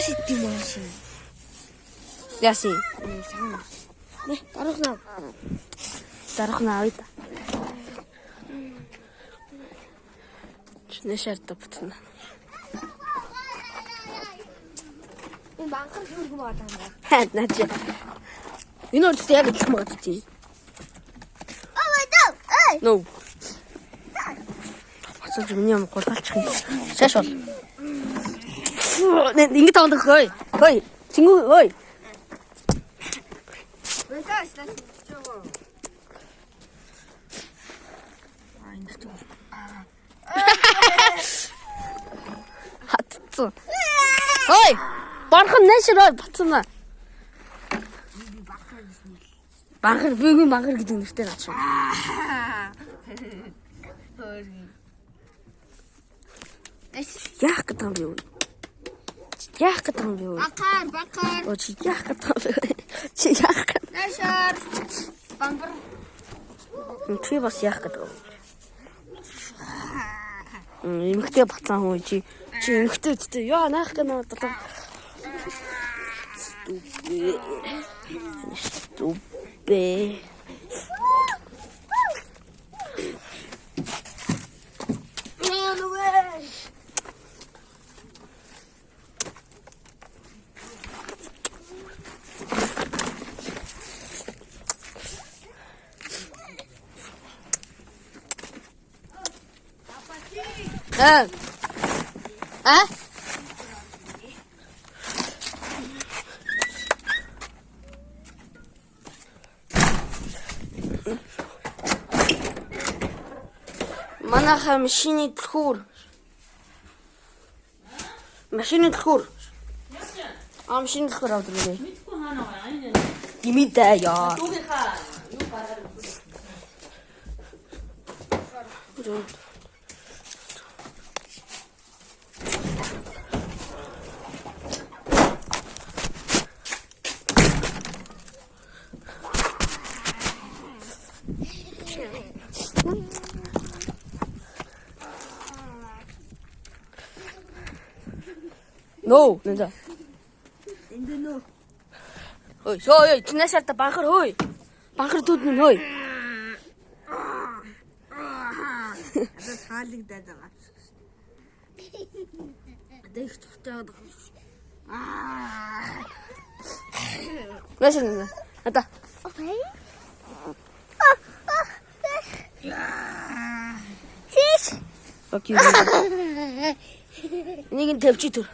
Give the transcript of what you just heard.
шидтий машин. Яасан? Нэ, дарахнаа. Дарахнаа авъя. Чинэ шарта бутна. Энэ банкар хөргөн байгаа юм байна. Хаад наач. Энэ үрдээ яг их магадгүй. No. Бацаж миний юм гургалчих юм. Шаш бол. Ингэ таандах хөөе. Хөөе. Чингүү ой. Вэкаш нас чого. Хатцсан. Ой. Бархан нэшрээ бацна. Банхар бигийн банхар гэдэг нэртэй наач. Яах гэдэг юм бэ? Яах гэдэг юм бэ? Бакар. Оо чи яах гэдэг юм бэ? Чи яах гэдэг? Нэшэр. Банкар. Чи бас яах гэдэг юм? Эмхтэй бацсан хөө чи эмхтэй үстэй. Яа наах гэнэ одоо. Ступе. Манайхаа машины түлхүүр. Машины түлхүүр. Машины түлхүүр авдаг үү? Мэдгүй хаана байгаа энэ. Имидээ яа. Түүнийхээ юу гараад. No, нэнда. Энд нөө. Ой, ой, чинашарта банхар хөөе. Банхар дүүднэ хөөе. Одоо хаалагдаад байгаа. Одоо их товтойгоод байгаа. Нэшэн. Ата. Окей. Сиш. Окей. Энийг нь тавьчих түр.